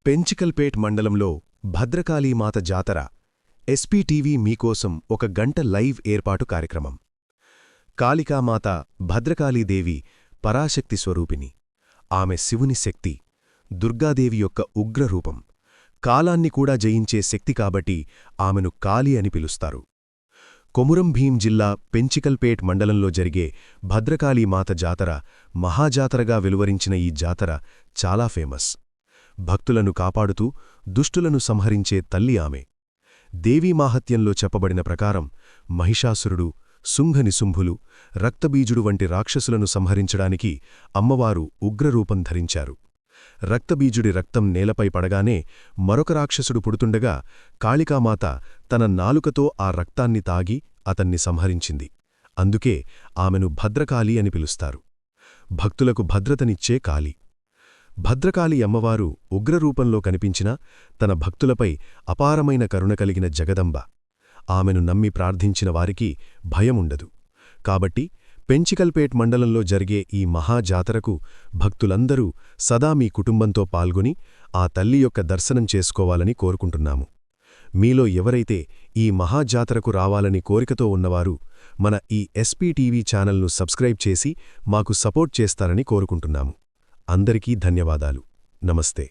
పెంచికల్పేట్ మండలంలో భద్రకాళీమాత జాతర ఎస్పీటీవీ మీకోసం ఒక గంట లైవ్ ఏర్పాటు కార్యక్రమం. కాళికామాత భద్రకాళీదేవి పరాశక్తి స్వరూపిణి. ఆమె శివుని శక్తి, దుర్గాదేవి యొక్క ఉగ్రరూపం, కాలాన్ని కూడా జయించే శక్తి కాబట్టి ఆమెను కాళి అని పిలుస్తారు. కొమురం భీం జిల్లా పెంచికల్పేట్ మండలంలో జరిగే భద్రకాళీమాత జాతర మహాజాతరగా వెలువరించిన ఈ జాతర చాలా ఫేమస్. భక్తులను కాపాడుతూ దుష్టులను సంహరించే తల్లి ఆమె. దేవీమాహత్యంలో చెప్పబడిన ప్రకారం మహిషాసురుడు, శుంఘనిశుంభులు, రక్తబీజుడు వంటి రాక్షసులను సంహరించడానికి అమ్మవారు ఉగ్రరూపం ధరించారు. రక్తబీజుడి రక్తం నేలపై పడగానే మరొక రాక్షసుడు పుడుతుండగా కాళికామాత తన నాలుకతో ఆ రక్తాన్ని తాగి అతన్ని సంహరించింది. అందుకే ఆమెను భద్రకాళి అని పిలుస్తారు. భక్తులకు భద్రతనిచ్చే కాళి. భద్రకాళి అమ్మవారు ఉగ్రరూపంలో కనిపించినా తన భక్తులపై అపారమైన కరుణ కలిగిన జగదంబ. ఆమెను నమ్మి ప్రార్థించిన వారికి భయముండదు. కాబట్టి పెంచికల్పేట్ మండలంలో జరిగే ఈ మహాజాతరకు భక్తులందరూ సదా మీ కుటుంబంతో పాల్గొని ఆ తల్లి యొక్క దర్శనం చేసుకోవాలని కోరుకుంటున్నాము. మీలో ఎవరైతే ఈ మహాజాతరకు రావాలని కోరికతో ఉన్నవారు మన ఈ ఎస్పీటీవీ ఛానల్ను సబ్స్క్రైబ్ చేసి మాకు సపోర్ట్ చేస్తారని కోరుకుంటున్నాము. అందరికీ ధన్యవాదాలు. నమస్తే.